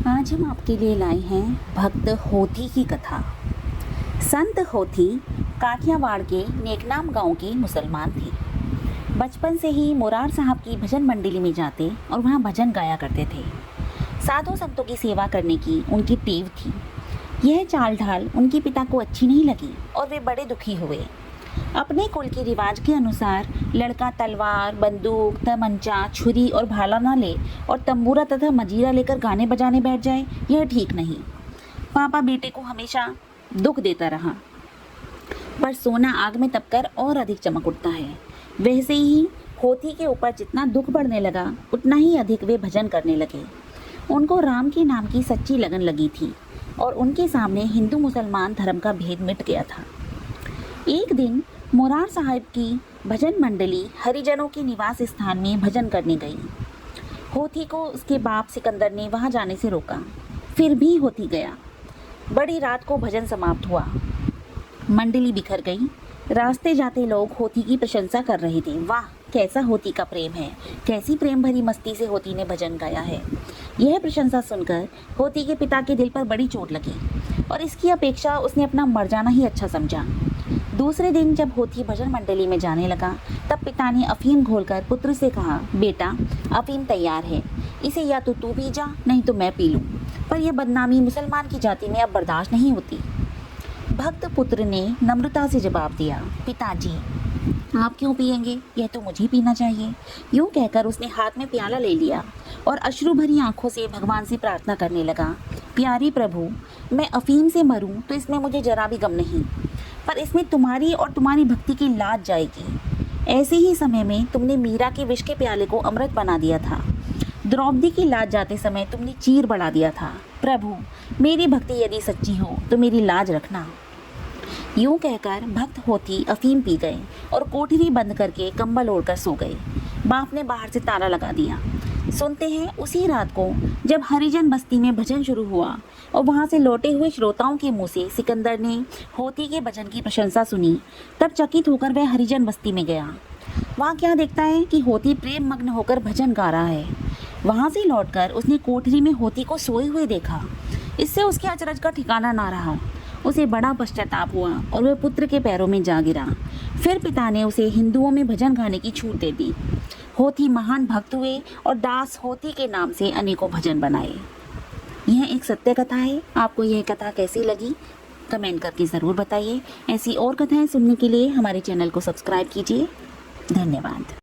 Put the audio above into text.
आज हम आपके लिए लाए हैं भक्त होथी की कथा। संत होथी काठियावाड़ के नेकनाम गांव की मुसलमान थी। बचपन से ही मुरार साहब की भजन मंडली में जाते और वहां भजन गाया करते थे। साधु संतों की सेवा करने की उनकी टेव थी। यह चाल ढाल उनके पिता को अच्छी नहीं लगी और वे बड़े दुखी हुए। अपने कुल के रिवाज के अनुसार लड़का तलवार, बंदूक, तमंचा, छुरी और भाला न ले और तंबूरा तथा मजीरा लेकर गाने बजाने बैठ जाए, यह ठीक नहीं। पापा बेटे को हमेशा दुख देता रहा, पर सोना आग में तपकर और अधिक चमक उठता है। वैसे ही होथी के ऊपर जितना दुख बढ़ने लगा, उतना ही अधिक वे भजन करने लगे। उनको राम के नाम की सच्ची लगन लगी थी और उनके सामने हिंदू मुसलमान धर्म का भेद मिट गया था। एक दिन मुरार साहब की भजन मंडली हरिजनों के निवास स्थान में भजन करने गई। होथी को उसके बाप सिकंदर ने वहां जाने से रोका, फिर भी होथी गया। बड़ी रात को भजन समाप्त हुआ, मंडली बिखर गई। रास्ते जाते लोग होथी की प्रशंसा कर रहे थे। वाह, कैसा होथी का प्रेम है, कैसी प्रेम भरी मस्ती से होथी ने भजन गाया है। यह प्रशंसा सुनकर होथी के पिता के दिल पर बड़ी चोट लगी और इसकी अपेक्षा उसने अपना मर जाना ही अच्छा समझा। दूसरे दिन जब होथी भजन मंडली में जाने लगा, तब पिता ने अफीम घोलकर पुत्र से कहा, बेटा अफीम तैयार है, इसे या तो तू पी जा, नहीं तो मैं पी लूँ, पर यह बदनामी मुसलमान की जाति में अब बर्दाश्त नहीं होती। भक्त पुत्र ने नम्रता से जवाब दिया, पिताजी आप क्यों पिएंगे, यह तो मुझे पीना चाहिए। यूं कहकर उसने हाथ में प्याला ले लिया और अश्रु भरी आंखों से भगवान से प्रार्थना करने लगा, प्यारी प्रभु, मैं अफीम से मरूं तो इसमें मुझे जरा भी गम नहीं, पर इसमें तुम्हारी और तुम्हारी भक्ति की लाज जाएगी। ऐसे ही समय में तुमने मीरा के विष के प्याले को अमृत बना दिया था। द्रौपदी की लाज जाते समय तुमने चीर बढ़ा दिया था। प्रभु, मेरी भक्ति यदि सच्ची हो तो मेरी लाज रखना। यूं कहकर भक्त होथी अफीम पी गए और कोठरी बंद करके कंबल ओढ़कर सो गए। बाप ने बाहर से ताला लगा दिया। सुनते हैं उसी रात को जब हरिजन बस्ती में भजन शुरू हुआ और वहां से लौटे हुए श्रोताओं के मुंह से सिकंदर ने होथी के भजन की प्रशंसा सुनी, तब चकित होकर वह हरिजन बस्ती में गया। वहां क्या देखता है कि होथी प्रेम मग्न होकर भजन गा रहा है। वहां से लौटकर उसने कोठरी में होथी को सोए हुए देखा। इससे उसके अचरज का ठिकाना ना रहा। उसे बड़ा पश्चाताप हुआ और वह पुत्र के पैरों में जा गिरा। फिर पिता ने उसे हिंदुओं में भजन गाने की छूट दे दी। होथी महान भक्त हुए और दास होथी के नाम से अनेकों भजन बनाए। यह एक सत्य कथा है। आपको यह कथा कैसी लगी कमेंट करके ज़रूर बताइए। ऐसी और कथाएं सुनने के लिए हमारे चैनल को सब्सक्राइब कीजिए। धन्यवाद।